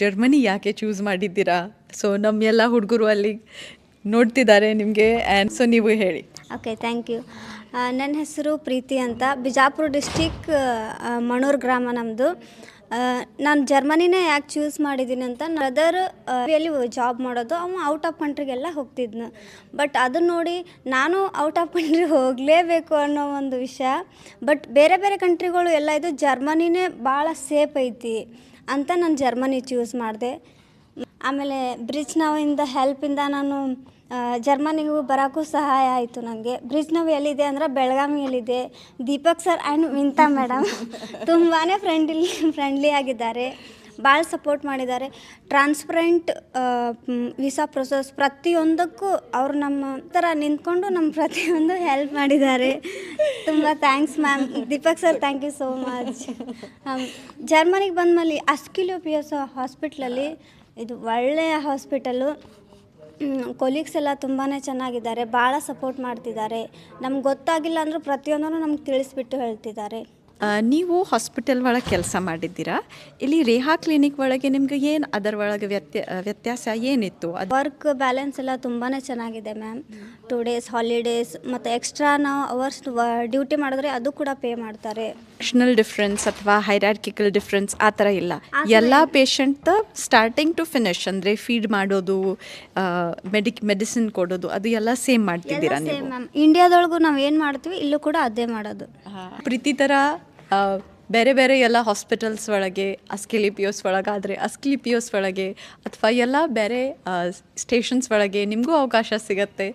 Germany ಯಾಕೆ choose ಮಾಡಿದ್ದೀರಾ? So ನಮ್ಮೆಲ್ಲ ಹುಡುಗರು ಅಲ್ಲಿ ನೋಡ್ತಿದ್ದಾರೆ ನಿಮಗೆ, ಆ್ಯಂಡ್ ಸೊ ನೀವು ಹೇಳಿ. Okay, thank you. ನನ್ನ ಹೆಸರು ಪ್ರೀತಿ ಅಂತ, ಬಿಜಾಪುರ ಡಿಸ್ಟಿಕ್, ಮಣೂರು ಗ್ರಾಮ ನಮ್ಮದು. ನಾನು ಜರ್ಮನಿನೇ ಯಾಕೆ ಚೂಸ್ ಮಾಡಿದ್ದೀನಿ ಅಂತ, ಬ್ರದರ್ ಅಲ್ಲಿ ಜಾಬ್ ಮಾಡೋದು, ಅವ ಔಟ್ ಆಫ್ ಕಂಟ್ರಿಗೆಲ್ಲ ಹೋಗ್ತಿದ್ನು. ಬಟ್ ಅದನ್ನ ನೋಡಿ ನಾನು ಔಟ್ ಆಫ್ ಕಂಟ್ರಿ ಹೋಗಲೇಬೇಕು ಅನ್ನೋ ಒಂದು ವಿಷಯ. ಬಟ್ ಬೇರೆ ಬೇರೆ ಕಂಟ್ರಿಗಳು ಎಲ್ಲ ಇದು, ಜರ್ಮನಿನೇ ಭಾಳ ಸೇಫ್ ಐತಿ ಅಂತ ನಾನು ಜರ್ಮನಿ ಚೂಸ್ ಮಾಡಿದೆ. ಆಮೇಲೆ ಬ್ರಿಡ್ಜ್ ನಾವಿಂದ ಹೆಲ್ಪಿಂದ ನಾನು ಜರ್ಮನಿಗೂ ಬರೋಕ್ಕೂ ಸಹಾಯ ಆಯಿತು ನನಗೆ. ಬ್ರಿಡ್ಜ್ ನಾವು ಎಲ್ಲಿದೆ ಅಂದರೆ ಬೆಳಗಾವಿಯಲ್ಲಿದೆ. ದೀಪಕ್ ಸರ್ ಆ್ಯಂಡ್ ವಿಂತಾ ಮೇಡಮ್ ತುಂಬಾ ಫ್ರೆಂಡ್ಲಿ ಆಗಿದ್ದಾರೆ, ಭಾಳ ಸಪೋರ್ಟ್ ಮಾಡಿದ್ದಾರೆ. ಟ್ರಾನ್ಸ್ಪರೆಂಟ್ ವೀಸಾ ಪ್ರೊಸೆಸ್ ಪ್ರತಿಯೊಂದಕ್ಕೂ ಅವರು ನಮ್ಮ ಥರ ನಿಂತ್ಕೊಂಡು ನಮ್ಮ ಪ್ರತಿಯೊಂದು ಹೆಲ್ಪ್ ಮಾಡಿದ್ದಾರೆ. ತುಂಬ thanks ma'am. Deepak sir, thank you so much. ಜರ್ಮನಿಗೆ ಬಂದಮೇಲೆ ಅಸ್ಕಿಲಿಯೋಪಿಯಸ್ ಹಾಸ್ಪಿಟ್ಲಲ್ಲಿ, ಇದು ಒಳ್ಳೆಯ ಹಾಸ್ಪಿಟಲು. ಕೊಲೀಗ್ಸ್ ಎಲ್ಲ ತುಂಬಾ ಚೆನ್ನಾಗಿದ್ದಾರೆ, ಭಾಳ ಸಪೋರ್ಟ್ ಮಾಡ್ತಿದ್ದಾರೆ. ನಮ್ಗೆ ಗೊತ್ತಾಗಿಲ್ಲ ಅಂದರೂ ಪ್ರತಿಯೊಂದನ್ನು ನಮ್ಗೆ ತಿಳಿಸ್ಬಿಟ್ಟು ಹೇಳ್ತಿದ್ದಾರೆ. ನೀವು ಹಾಸ್ಪಿಟಲ್ ಒಳಗೆ ಕೆಲಸ ಮಾಡಿದ್ದೀರಾ. ಇಲ್ಲಿ ರೇಹಾ ಕ್ಲಿನಿಕ್ ಒಳಗೆ ನಿಮ್ಗೆ ಏನು ಅದರ ಒಳಗೆ ವ್ಯತ್ಯಾಸ ಏನಿತ್ತು? ವರ್ಕ್ ಬ್ಯಾಲೆನ್ಸ್ ಎಲ್ಲ ತುಂಬಾ ಚೆನ್ನಾಗಿದೆ ಮ್ಯಾಮ್. 2 days ಹಾಲಿಡೇಸ್ ಮತ್ತು ಎಕ್ಸ್ಟ್ರಾ ನಾವು ಅವರ್ಸ್ ಡ್ಯೂಟಿ ಮಾಡಿದ್ರೆ ಅದು ಕೂಡ ಪೇ ಮಾಡ್ತಾರೆ. ನ್ಯಾಷನಲ್ ಡಿಫ್ರೆನ್ಸ್ ಅಥವಾ ಹೈರಾರ್ಕಿಕಲ್ ಡಿಫ್ರೆನ್ಸ್ ಆ ಥರ ಇಲ್ಲ. ಎಲ್ಲ ಪೇಷಂಟ್ ಸ್ಟಾರ್ಟಿಂಗ್ ಟು ಫಿನಿಶ್ ಅಂದರೆ ಫೀಡ್ ಮಾಡೋದು, ಮೆಡಿಸಿನ್ ಕೊಡೋದು, ಅದು ಎಲ್ಲ ಸೇಮ್ ಮಾಡ್ತಿದ್ದೀರಾ ನೀವು? ಮ್ಯಾಮ್, ಇಂಡಿಯಾದೊಳಗೂ ನಾವು ಏನು ಮಾಡ್ತೀವಿ ಇಲ್ಲೂ ಕೂಡ ಅದೇ ಮಾಡೋದು. ಪ್ರೀತಿ ಥರ ಬೇರೆ ಬೇರೆ ಎಲ್ಲ ಹಾಸ್ಪಿಟಲ್ಸ್ ಒಳಗೆ, ಅಸ್ಕಿಲಿಪಿಯೋಸ್ ಒಳಗಾದರೆ ಅಸ್ಕಿಲಿಪಿಯೋಸ್ ಒಳಗೆ, ಅಥವಾ ಎಲ್ಲ ಬೇರೆ ಸ್ಟೇಷನ್ಸ್ ಒಳಗೆ ನಿಮಗೂ ಅವಕಾಶ ಸಿಗತ್ತೆ.